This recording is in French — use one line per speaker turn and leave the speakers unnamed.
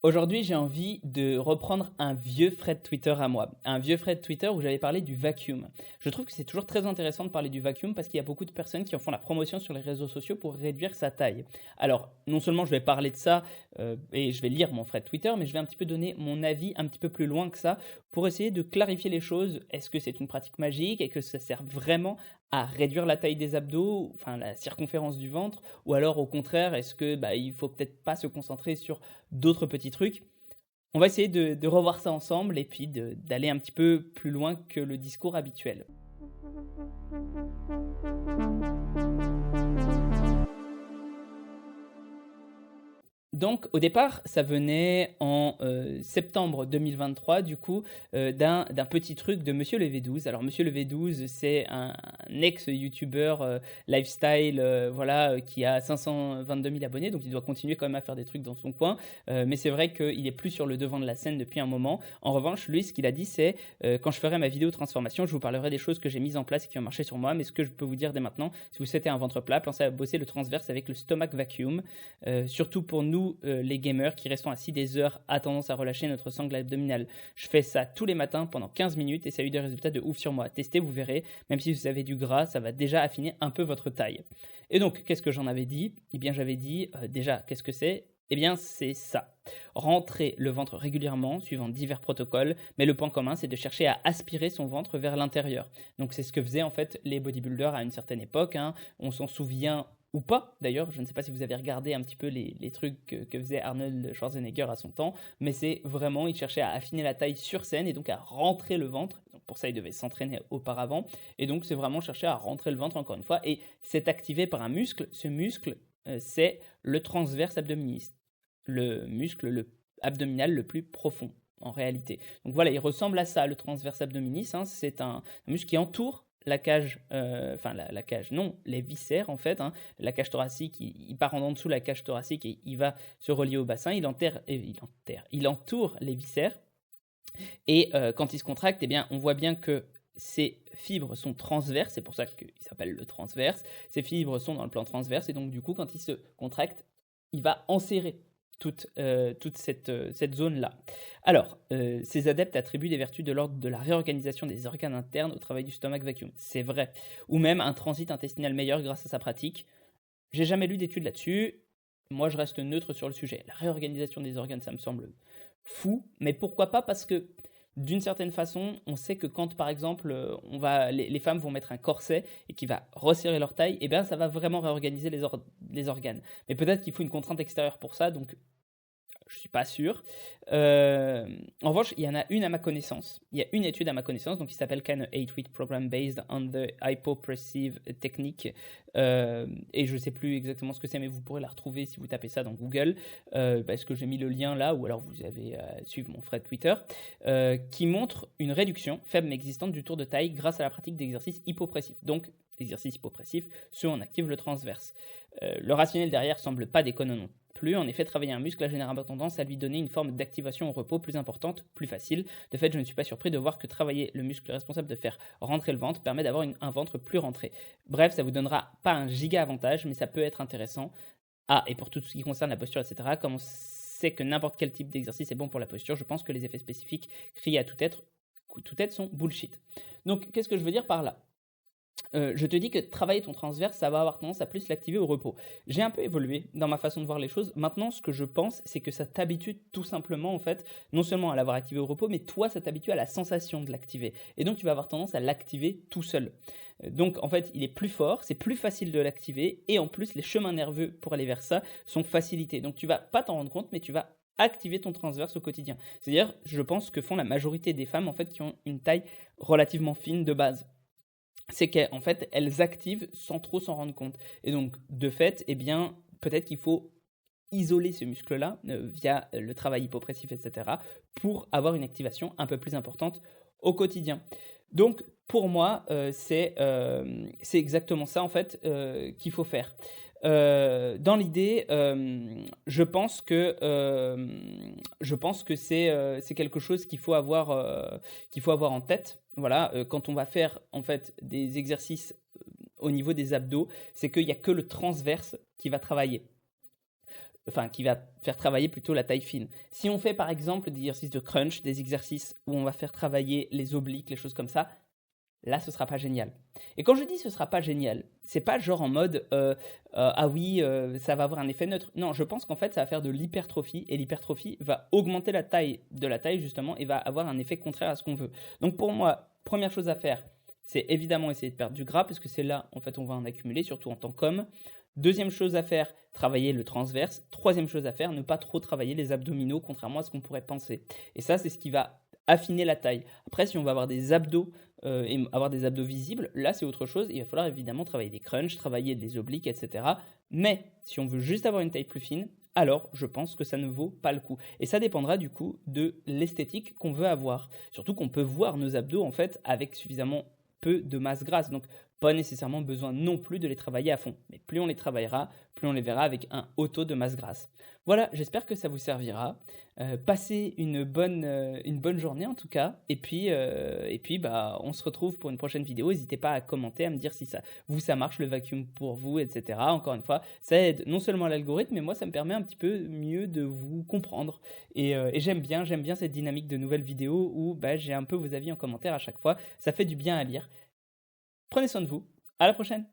Aujourd'hui, j'ai envie de reprendre un vieux thread Twitter à moi. Un vieux thread Twitter où j'avais parlé du vacuum. Je trouve que c'est toujours très intéressant de parler du vacuum parce qu'il y a beaucoup de personnes qui en font la promotion sur les réseaux sociaux pour réduire sa taille. Alors, non seulement je vais parler de ça et je vais lire mon thread Twitter, mais je vais un petit peu donner mon avis un petit peu plus loin que ça pour essayer de clarifier les choses. Est-ce que c'est une pratique magique et que ça sert vraiment à réduire la taille des abdos, enfin la circonférence du ventre, ou alors au contraire, est-ce que il faut peut-être pas se concentrer sur d'autres petits trucs. On va essayer de revoir ça ensemble et puis d'aller un petit peu plus loin que le discours habituel. Donc, au départ, ça venait en septembre 2023, du coup, d'un petit truc de Monsieur le V12. Alors, Monsieur le V12, c'est un ex-YouTuber lifestyle, voilà, qui a 522 000 abonnés, donc il doit continuer quand même à faire des trucs dans son coin. Mais c'est vrai qu'il est plus sur le devant de la scène depuis un moment. En revanche, lui, ce qu'il a dit, c'est quand je ferai ma vidéo transformation, je vous parlerai des choses que j'ai mises en place et qui ont marché sur moi. Mais ce que je peux vous dire dès maintenant, si vous souhaitez un ventre plat, pensez à bosser le transverse avec le stomach vacuum. Surtout pour nous, les gamers, qui restons assis des heures, a tendance à relâcher notre sangle abdominale. Je fais ça tous les matins pendant 15 minutes et ça a eu des résultats de ouf sur moi. Testez, vous verrez, même si vous avez du gras, ça va déjà affiner un peu votre taille. Et donc, qu'est-ce que j'en avais dit? Eh bien, j'avais dit, déjà, qu'est-ce que c'est? Eh bien, c'est ça. Rentrer le ventre régulièrement, suivant divers protocoles, mais le point commun, c'est de chercher à aspirer son ventre vers l'intérieur. Donc, c'est ce que faisaient en fait les bodybuilders à une certaine époque, hein. On s'en souvient ou pas d'ailleurs, je ne sais pas si vous avez regardé un petit peu les trucs que faisait Arnold Schwarzenegger à son temps, mais c'est vraiment, il cherchait à affiner la taille sur scène et donc à rentrer le ventre. Donc pour ça, il devait s'entraîner auparavant. Et donc c'est vraiment chercher à rentrer le ventre encore une fois. Et c'est activé par un muscle. Ce muscle, c'est le transverse abdominis, le muscle abdominal le plus profond en réalité. Donc voilà, il ressemble à ça, le transverse abdominis, hein. C'est un muscle qui entoure la cage, enfin la cage, non, les viscères en fait, hein. La cage thoracique, il part en dessous de la cage thoracique et il va se relier au bassin, il entoure les viscères et quand il se contracte, eh bien, on voit bien que ces fibres sont transverses, c'est pour ça qu'il s'appelle le transverse. Ces fibres sont dans le plan transverse et donc du coup, quand il se contracte, il va enserrer toute cette zone-là. Alors, ces adeptes attribuent des vertus de l'ordre de la réorganisation des organes internes au travail du stomach vacuum. C'est vrai. Ou même un transit intestinal meilleur grâce à sa pratique. J'ai jamais lu d'études là-dessus. Moi, je reste neutre sur le sujet. La réorganisation des organes, ça me semble fou, mais pourquoi pas? Parce que d'une certaine façon, on sait que quand, par exemple, les femmes vont mettre un corset et qui va resserrer leur taille, eh bien, ça va vraiment réorganiser les organes. Mais peut-être qu'il faut une contrainte extérieure pour ça, donc je ne suis pas sûr. En revanche, il y en a une à ma connaissance. Il y a une étude à ma connaissance, donc qui s'appelle Can a 8-week program based on the hypopressive technique. Et je ne sais plus exactement ce que c'est, mais vous pourrez la retrouver si vous tapez ça dans Google. Parce que j'ai mis le lien là, ou alors vous avez suivre mon thread Twitter, qui montre une réduction faible mais existante du tour de taille grâce à la pratique d'exercices hypopressifs. Donc, exercices hypopressifs, ceux où on active le transverse. Le rationnel derrière semble pas déconnant non plus. En effet, travailler un muscle a généralement tendance à lui donner une forme d'activation au repos plus importante, plus facile. De fait, je ne suis pas surpris de voir que travailler le muscle responsable de faire rentrer le ventre permet d'avoir un ventre plus rentré. Bref, ça vous donnera pas un giga avantage, mais ça peut être intéressant. Ah, et pour tout ce qui concerne la posture, etc., comme on sait que n'importe quel type d'exercice est bon pour la posture, je pense que les effets spécifiques criés à tout être sont bullshit. Donc, qu'est-ce que je veux dire par là? Je te dis que travailler ton transverse, ça va avoir tendance à plus l'activer au repos. J'ai un peu évolué dans ma façon de voir les choses. Maintenant, ce que je pense, c'est que ça t'habitue tout simplement, en fait, non seulement à l'avoir activé au repos, mais toi, ça t'habitue à la sensation de l'activer. Et donc, tu vas avoir tendance à l'activer tout seul. Donc, en fait, il est plus fort, c'est plus facile de l'activer, et en plus, les chemins nerveux pour aller vers ça sont facilités. Donc, tu vas pas t'en rendre compte, mais tu vas activer ton transverse au quotidien. C'est-à-dire, je pense que font la majorité des femmes, en fait, qui ont une taille relativement fine de base, c'est qu'en fait, elles activent sans trop s'en rendre compte. Et donc, de fait, eh bien, peut-être qu'il faut isoler ce muscle-là via le travail hypopressif, etc., pour avoir une activation un peu plus importante au quotidien. Donc, pour moi, c'est exactement ça, en fait, qu'il faut faire. Dans l'idée, je pense que c'est quelque chose qu'il faut avoir en tête. Voilà, quand on va faire en fait des exercices au niveau des abdos, c'est qu'il n'y a que le transverse qui va travailler. enfin qui va faire travailler plutôt la taille fine. Si on fait par exemple des exercices de crunch, des exercices où on va faire travailler les obliques, les choses comme ça, là ce sera pas génial. Et quand je dis ce sera pas génial, c'est pas genre en mode ah oui, ça va avoir un effet neutre. Non, je pense qu'en fait ça va faire de l'hypertrophie et l'hypertrophie va augmenter la taille de la taille justement et va avoir un effet contraire à ce qu'on veut. Donc pour moi, première chose à faire, c'est évidemment essayer de perdre du gras parce que c'est là en fait on va en accumuler, surtout en tant qu'homme. Deuxième chose à faire, travailler le transverse. Troisième chose à faire, ne pas trop travailler les abdominaux, contrairement à ce qu'on pourrait penser. Et ça, c'est ce qui va affiner la taille. Après, si on va avoir des abdos et avoir des abdos visibles, là, c'est autre chose. Il va falloir évidemment travailler des crunchs, travailler des obliques, etc. Mais si on veut juste avoir une taille plus fine, alors je pense que ça ne vaut pas le coup. Et ça dépendra du coup de l'esthétique qu'on veut avoir. Surtout qu'on peut voir nos abdos en fait avec suffisamment peu de masse grasse. Donc pas nécessairement besoin non plus de les travailler à fond. Mais plus on les travaillera, plus on les verra avec un haut taux de masse grasse. Voilà, j'espère que ça vous servira. Passez une bonne journée en tout cas. Et puis bah, on se retrouve pour une prochaine vidéo. N'hésitez pas à commenter, à me dire si ça marche le vacuum pour vous, etc. Encore une fois, ça aide non seulement à l'algorithme, mais moi ça me permet un petit peu mieux de vous comprendre. Et j'aime bien cette dynamique de nouvelles vidéos où bah, j'ai un peu vos avis en commentaire à chaque fois. Ça fait du bien à lire. Prenez soin de vous. À la prochaine.